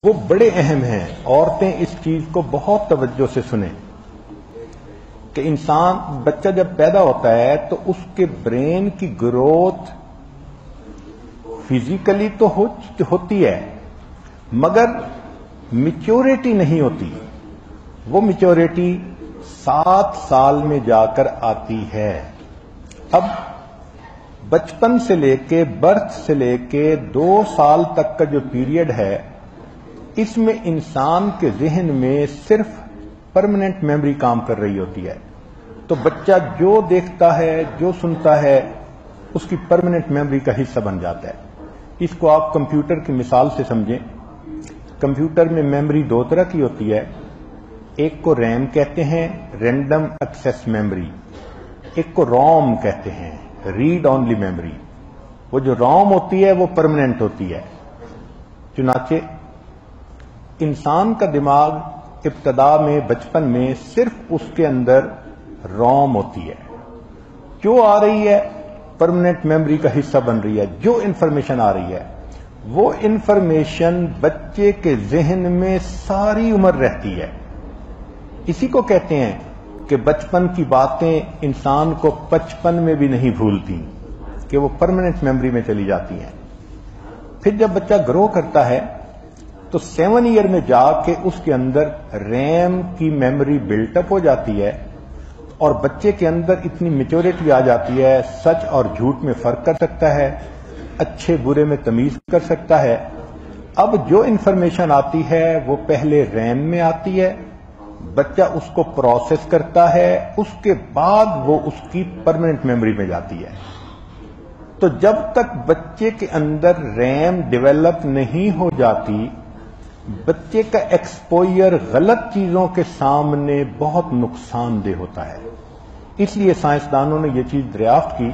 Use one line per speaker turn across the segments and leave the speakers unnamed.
وہ بڑے اہم ہیں. عورتیں اس چیز کو بہت توجہ سے سنیں کہ بچہ جب پیدا ہوتا ہے تو اس کے برین کی گروتھ فزیکلی تو ہوتی ہے مگر میچورٹی نہیں ہوتی. وہ میچورٹی 7 سال میں جا کر آتی ہے. اب بچپن سے لے کے برتھ سے لے کے 2 سال تک کا جو پیریڈ ہے اس میں انسان کے ذہن میں صرف پرماننٹ میموری کام کر رہی ہوتی ہے. تو بچہ جو دیکھتا ہے جو سنتا ہے اس کی پرماننٹ میموری کا حصہ بن جاتا ہے. اس کو آپ کمپیوٹر کی مثال سے سمجھیں. کمپیوٹر میں میموری 2 طرح کی ہوتی ہے. ایک کو ریم کہتے ہیں رینڈم ایکسیس میموری، ایک کو روم کہتے ہیں ریڈ اونلی میموری. وہ جو روم ہوتی ہے وہ پرماننٹ ہوتی ہے. چنانچہ انسان کا دماغ ابتدا میں بچپن میں صرف اس کے اندر روم ہوتی ہے. جو آ رہی ہے پرماننٹ میموری کا حصہ بن رہی ہے. جو انفارمیشن آ رہی ہے وہ انفارمیشن بچے کے ذہن میں ساری عمر رہتی ہے. اسی کو کہتے ہیں کہ بچپن کی باتیں انسان کو 55 میں بھی نہیں بھولتی، کہ وہ پرماننٹ میموری میں چلی جاتی ہیں. پھر جب بچہ گرو کرتا ہے تو 7 ایئر میں جا کے اس کے اندر ریم کی میموری بلٹ اپ ہو جاتی ہے اور بچے کے اندر اتنی میچورٹی آ جاتی ہے، سچ اور جھوٹ میں فرق کر سکتا ہے، اچھے برے میں تمیز کر سکتا ہے. اب جو انفارمیشن آتی ہے وہ پہلے ریم میں آتی ہے، بچہ اس کو پروسیس کرتا ہے، اس کے بعد وہ اس کی پرماننٹ میموری میں جاتی ہے. تو جب تک بچے کے اندر ریم ڈیولپ نہیں ہو جاتی بچے کا ایکسپوئر غلط چیزوں کے سامنے بہت نقصان دہ ہوتا ہے. اس لیے سائنسدانوں نے یہ چیز دریافت کی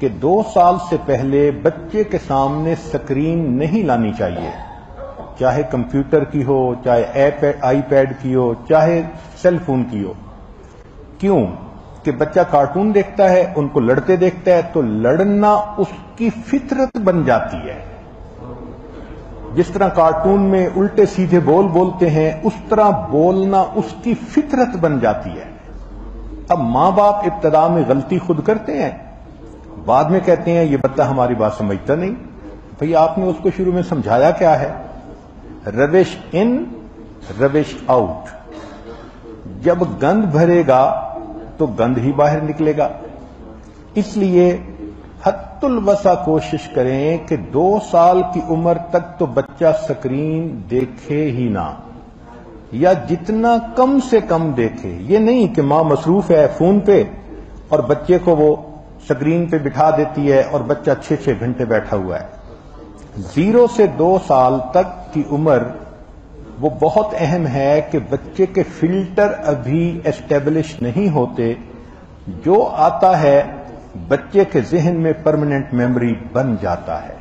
کہ 2 سال سے پہلے بچے کے سامنے سکرین نہیں لانی چاہیے، چاہے کمپیوٹر کی ہو، چاہے آئی پیڈ کی ہو، چاہے سیل فون کی ہو. کیوں کہ بچہ کارٹون دیکھتا ہے، ان کو لڑتے دیکھتا ہے تو لڑنا اس کی فطرت بن جاتی ہے. جس طرح کارٹون میں الٹے سیدھے بولتے ہیں اس طرح بولنا اس کی فطرت بن جاتی ہے. اب ماں باپ ابتدا میں غلطی خود کرتے ہیں، بعد میں کہتے ہیں یہ بچہ ہماری بات سمجھتا نہیں. بھئی آپ نے اس کو شروع میں سمجھایا کیا ہے؟ روش ان روش آؤٹ. جب گند بھرے گا تو گند ہی باہر نکلے گا. اس لیے حد الوسع کوشش کریں کہ 2 سال کی عمر تک تو بچہ سکرین دیکھے ہی نہ، یا جتنا کم سے کم دیکھے. یہ نہیں کہ ماں مصروف ہے فون پہ اور بچے کو وہ سکرین پہ بٹھا دیتی ہے اور بچہ 6 گھنٹے بیٹھا ہوا ہے. 0 سے 2 سال تک کی عمر وہ بہت اہم ہے کہ بچے کے فلٹر ابھی اسٹیبلش نہیں ہوتے. جو آتا ہے بچے کے ذہن میں پرماننٹ میموری بن جاتا ہے.